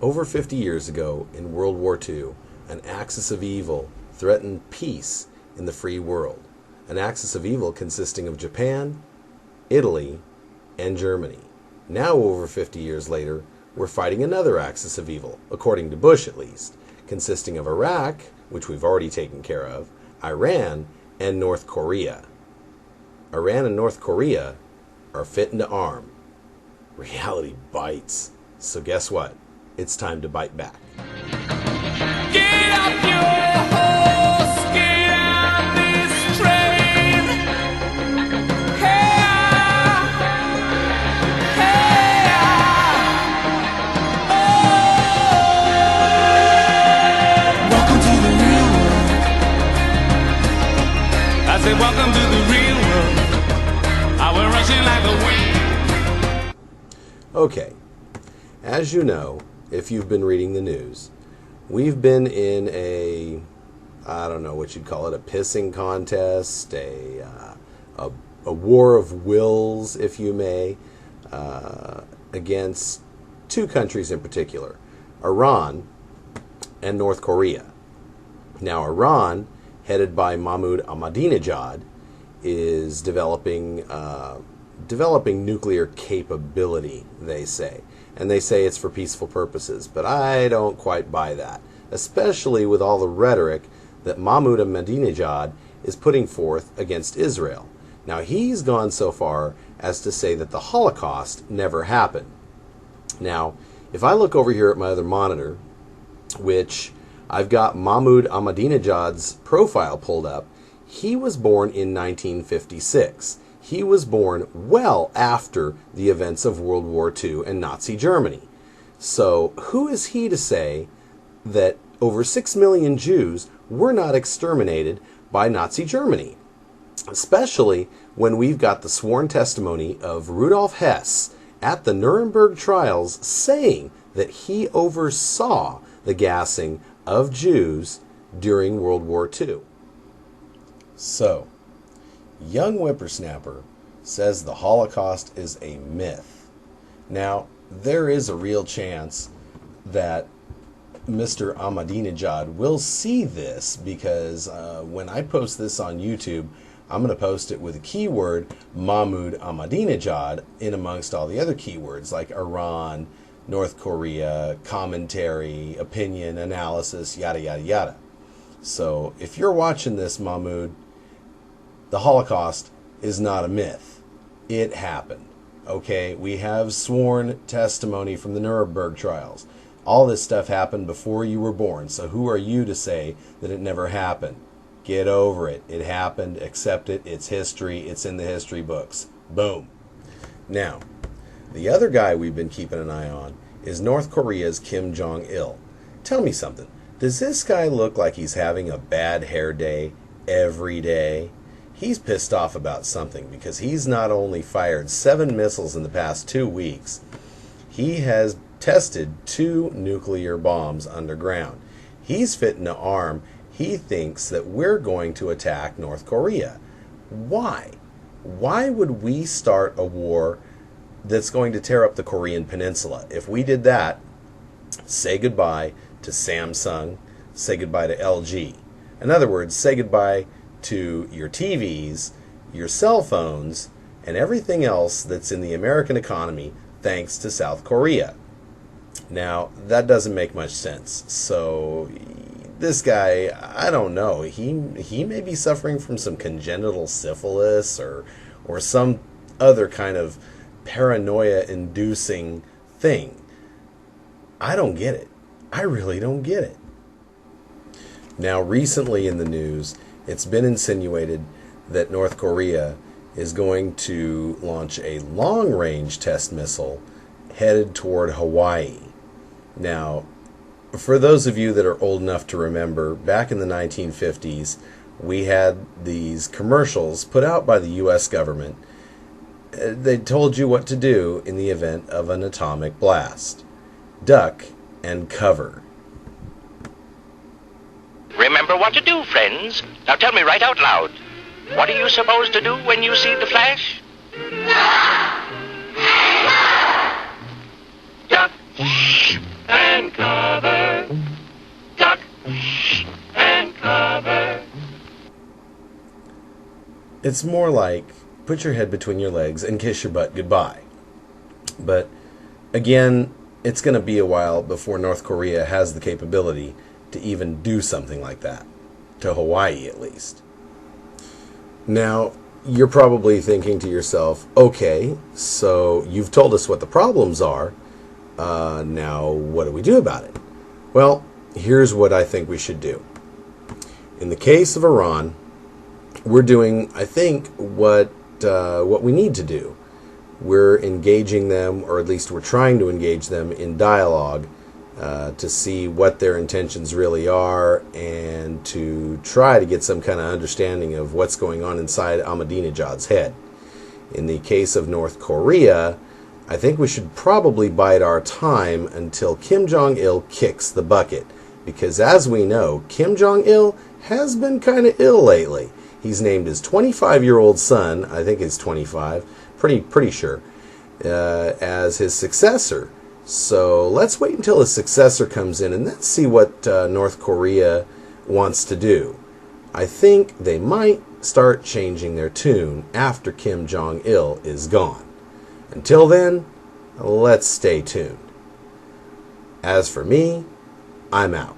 Over 50 years ago, in World War II, an axis of evil threatened peace in the free world. An axis of evil consisting of Japan, Italy, and Germany. Now, over 50 years later, we're fighting another axis of evil, according to Bush at least, consisting of Iraq, which we've already taken care of, Iran, and North Korea. Iran and North Korea are fitting to arm. Reality bites. So guess what? It's time to bite back. Get up your horse, get on this train. Hey, hey, oh. Welcome to the real world. I say welcome to the real world. I will rushing like the wind. Okay. As you know, if you've been reading the news, we've been in a, I don't know what you'd call it, a pissing contest, a war of wills, if you may, against two countries in particular, Iran and North Korea. Now, Iran, headed by Mahmoud Ahmadinejad, is developing nuclear capability, they say. And they say it's for peaceful purposes, but I don't quite buy that, especially with all the rhetoric that Mahmoud Ahmadinejad is putting forth against Israel. Now, he's gone so far as to say that the Holocaust never happened. Now, if I look over here at my other monitor, which I've got Mahmoud Ahmadinejad's profile pulled up, he was born in 1956. He was born well after the events of World War II and Nazi Germany. So who is he to say that over 6 million Jews were not exterminated by Nazi Germany? Especially when we've got the sworn testimony of Rudolf Hess at the Nuremberg trials saying that he oversaw the gassing of Jews during World War II. So, young whippersnapper says the Holocaust is a myth. Now, there is a real chance that Mr. Ahmadinejad will see this because when I post this on YouTube, I'm going to post it with a keyword, Mahmoud Ahmadinejad, in amongst all the other keywords like Iran, North Korea, commentary, opinion, analysis, yada, yada, yada. So if you're watching this, Mahmoud, the Holocaust is not a myth. It happened. Okay, we have sworn testimony from the Nuremberg trials. All this stuff happened before you were born, so who are you to say that it never happened? Get over it. It happened. Accept it. It's history. It's in the history books. Boom. Now, the other guy we've been keeping an eye on is North Korea's Kim Jong-il. Tell me something. Does this guy look like he's having a bad hair day every day? He's pissed off about something because he's not only fired 7 missiles in the past 2 weeks, he has tested 2 nuclear bombs underground. He's fitting to arm. He thinks that we're going to attack North Korea. Why? Why would we start a war that's going to tear up the Korean Peninsula? If we did that, say goodbye to Samsung, say goodbye to LG. In other words, say goodbye to your TVs, your cell phones, and everything else that's in the American economy thanks to South Korea. Now, that doesn't make much sense. So, this guy, I don't know, he may be suffering from some congenital syphilis or some other kind of paranoia-inducing thing. I don't get it. I really don't get it. Now, recently in the news, it's been insinuated that North Korea is going to launch a long-range test missile headed toward Hawaii. Now, for those of you that are old enough to remember, back in the 1950s, we had these commercials put out by the U.S. government. They told you what to do in the event of an atomic blast. Duck and cover. Remember what to do, friends. Now tell me right out loud. What are you supposed to do when you see the flash? Duck and It's more like put your head between your legs and kiss your butt goodbye. But again, it's going to be a while before North Korea has the capability to even do something like that, to Hawaii at least. Now, you're probably thinking to yourself, okay, so you've told us what the problems are, now what do we do about it? Well, here's what I think we should do. In the case of Iran, we're doing, I think, what we need to do. We're engaging them, or at least we're trying to engage them in dialogue to see what their intentions really are and to try to get some kind of understanding of what's going on inside Ahmadinejad's head. In the case of North Korea, I think we should probably bide our time until Kim Jong-il kicks the bucket. Because as we know, Kim Jong-il has been kind of ill lately. He's named his 25-year-old son, I think he's 25, pretty sure, as his successor. So let's wait until his successor comes in and let's see what North Korea wants to do. I think they might start changing their tune after Kim Jong-il is gone. Until then, let's stay tuned. As for me, I'm out.